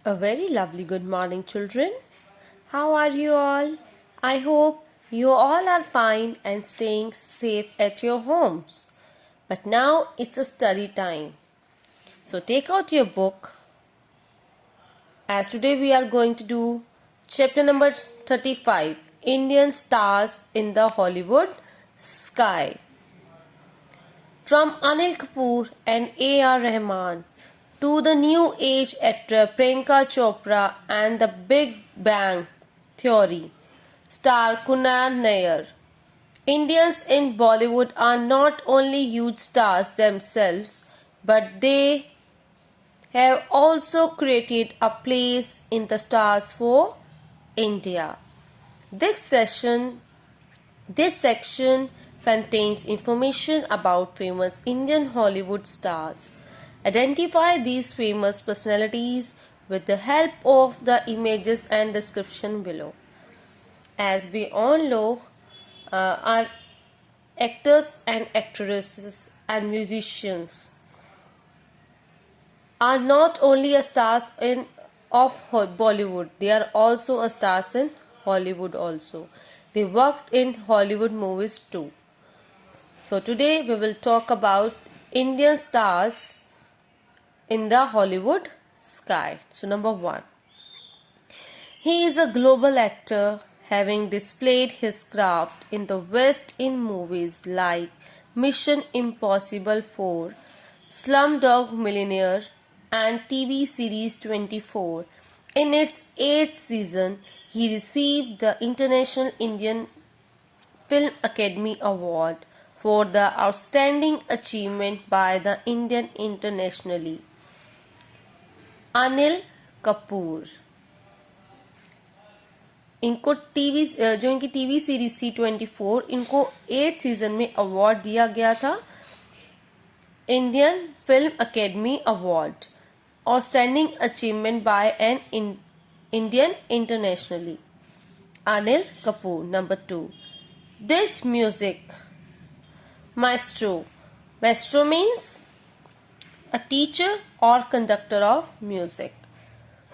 A very lovely good morning, children. How are you all? I hope you all are fine and staying safe at your homes. But now it's a study time. So take out your book, as today we are going to do chapter number 35, Indian Stars in the Hollywood Sky. From Anil Kapoor and A.R. Rahman to the new age actor Priyanka Chopra and the Big Bang Theory star Kunal Nair. Indians in Bollywood are not only huge stars themselves, but they have also created a place in the stars for India. This section contains information about famous Indian Hollywood stars. Identify these famous personalities with the help of the images and description below. As we all know, are actors and actresses and musicians are not only a stars of Bollywood, they are also a stars in Hollywood also. They worked in Hollywood movies too. So today we will talk about Indian stars in the Hollywood sky. So number 1. He is a global actor, having displayed his craft in the West in movies like Mission Impossible 4, Slumdog Millionaire and TV series 24. In its 8th season, he received the International Indian Film Academy Award for the outstanding achievement by the Indian internationally. Anil Kapoor, इनको जो इनकी TV series थी 24, इनको 8 season में award दिया गया था, Indian film academy award, outstanding achievement by an Indian internationally. Anil Kapoor. Number 2. This music maestro. Maestro means a teacher or conductor of music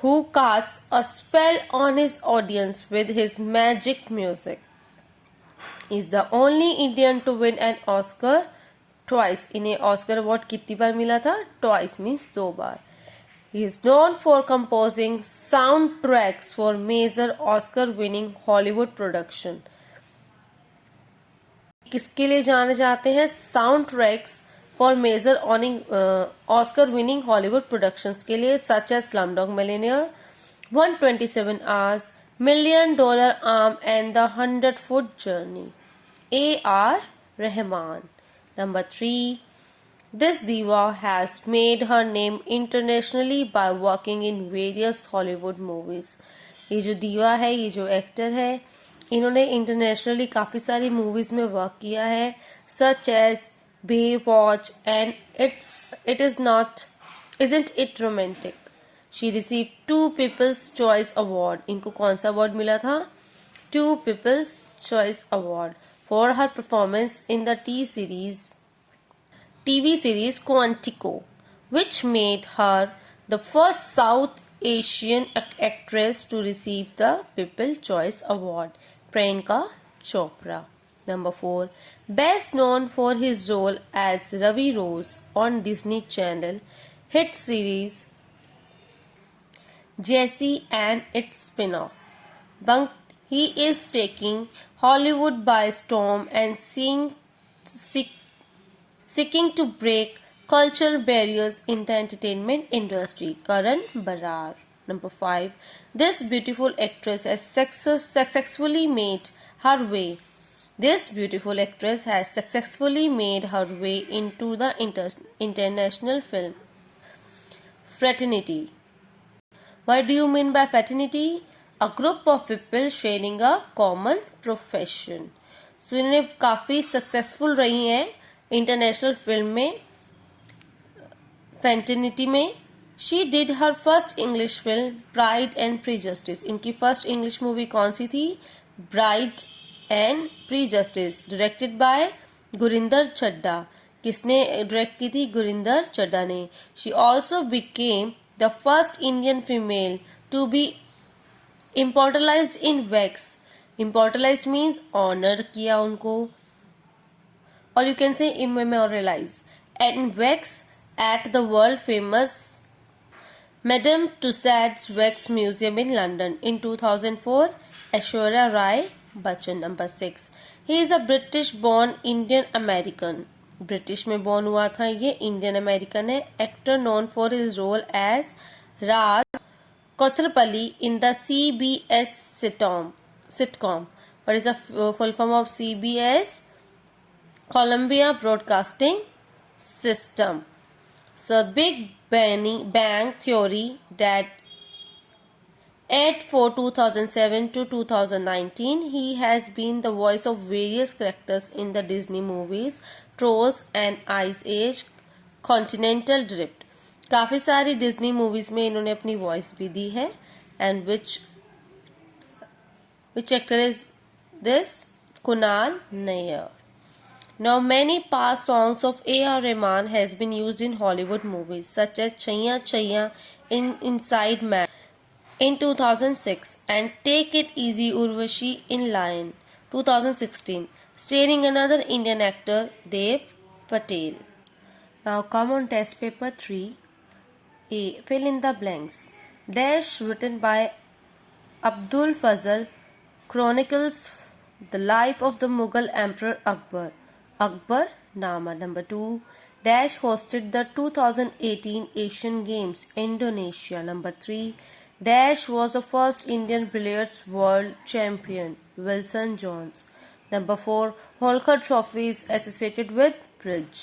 who casts a spell on his audience with his magic music. He is the only Indian to win an Oscar twice. इन्हें Oscar award कितनी बार मिला था? Twice means 2 bar. He is known for composing soundtracks for major Oscar winning Hollywood production. किसके लिए जाने जाते हैं? Sound tracks for major Oscar winning Hollywood productions के लिए, such as Slumdog Millionaire, 127 hours, $1 million arm and the 100-foot journey. A.R. Rahman. Number 3. This diva has made her name internationally by working in various Hollywood movies. ये जो दीवा है, ये जो actor है, इन्होंने इंटरनेशनली काफ़ी सारी मूवीज़ में वर्क किया है, such as Baywatch and It Is Not, Isn't It Romantic. She received 2 People's Choice Award. इनको कौन सा अवार्ड मिला था? 2 People's Choice Award for her performance in the TV series Quantico, which made her the first South Asian actress to receive the People's Choice Award. Priyanka Chopra. Number 4. Best known for his role as Ravi Rose on Disney Channel hit series Jessie and its spin-off. But he is taking Hollywood by storm and seeking to break cultural barriers in the entertainment industry. Karan Barar. Number 5. This beautiful actress has successfully made her way. This beautiful actress has successfully made her way into the international film fraternity. What do you mean by fraternity? A group of people sharing a common profession. So इन्हें काफ़ी successful रही हैं international film में, फैटर्निटी में. She did her first English film Pride and Prejudice. इनकी first English movie कौन सी थी? Bride and Prejudice, directed by Gurinder Chadha. किसने डायरेक्ट की थी? गुरिंदर चड्ढा ने. She also became the first Indian female to be immortalized in wax? Immortalized means honor किया उनको, or you can say immemorialize, and wax at the world famous Madame Tussauds Wax Museum in London in 2004. Aishwarya Rai Bachchan. Number 6. He is a British born Indian American. British में born हुआ था ये, Indian American है. Actor known for his role as Raj Koothrappali in the CBS sitcom. What is the full form of CBS? Columbia Broadcasting System. So Big Bang Theory that for 2007 to 2019 he has been the voice of various characters in the Disney movies Trolls and Ice Age, Continental Drift. काफ़ी सारी Disney movies में इन्होंने अपनी voice भी दी है. And which actor is this? Kunal Nair. Now many past songs of A.R. Rahman has been used in Hollywood movies such as Chaiya Chaiya in Inside Man in 2006 and Take It Easy Urvashi in Lion 2016, starring another Indian actor Dev Patel. Now come on test paper 3. A. Fill in the blanks. Dash written by Abdul Fazal chronicles the life of the Mughal Emperor Akbar. Akbar Nama. Number 2. Dash hosted the 2018 Asian Games, Indonesia. Number 3. Dash was the first Indian billiards world champion, Wilson Jones. Number 4. Holker Trophy is associated with bridge.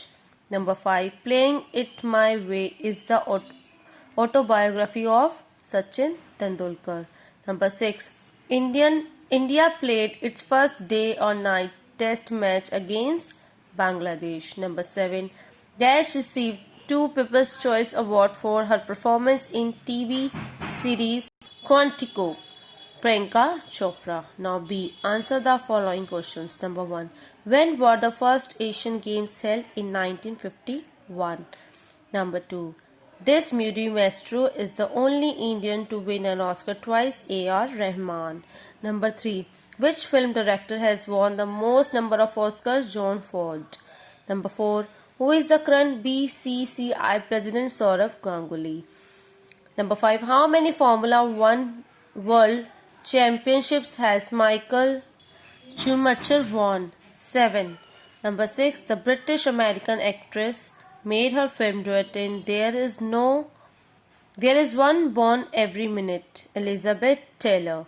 Number 5. Playing It My Way is the autobiography of Sachin Tendulkar. Number 6. India played its first day or night test match against Bangladesh. Number 7. Dash received 2 People's Choice Award for her performance in TV series Quantico. Priyanka Chopra. Now B. Answer the following questions. Number 1. When were the first Asian Games held? In 1951. Number 2. This movie maestro is the only Indian to win an Oscar twice, A.R. Rahman. Number 3. Which film director has won the most number of Oscars? John Ford. Number 4. Who is the current BCCI president? Saurav Ganguly. Number 5. How many Formula 1 World Championships has Michael Schumacher won? 7. Number 6. The British American actress made her film duet in There Is One Born Every Minute, Elizabeth Taylor.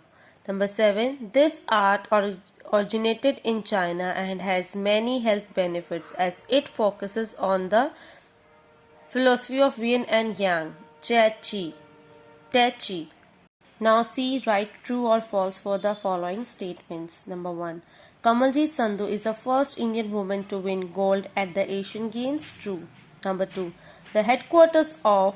Number 7. This art originated in China and has many health benefits as it focuses on the philosophy of yin and yang, Tai Chi. Now see, write true or false for the following statements. Number 1. Kamaljeet Sandhu is the first Indian woman to win gold at the Asian Games. True. Number 2. The headquarters of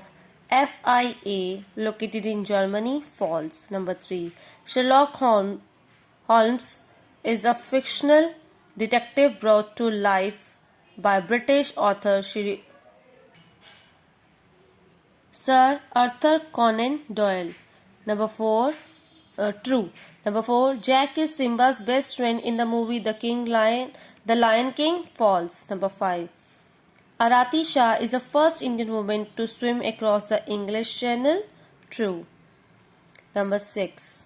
FIA located in Germany. False. Number 3. Sherlock Holmes is a fictional detective brought to life by British author Sir Arthur Conan Doyle. Number 4. True. Number 4. Jack is Simba's best friend in the movie The Lion King. False. Number 5. Arati Shah is the first Indian woman to swim across the English Channel. True. Number 6.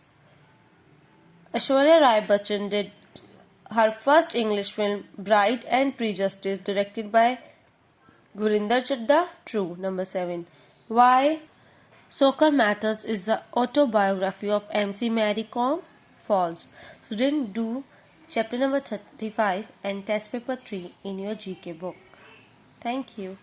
Aishwarya Rai Bachchan did her first English film Bride and Prejudice directed by Gurinder Chadda. True. Number 7. Why Soccer Matters is the autobiography of MC Mary Kom. False. Student, do chapter number 35 and test paper 3 in your GK book. Thank you.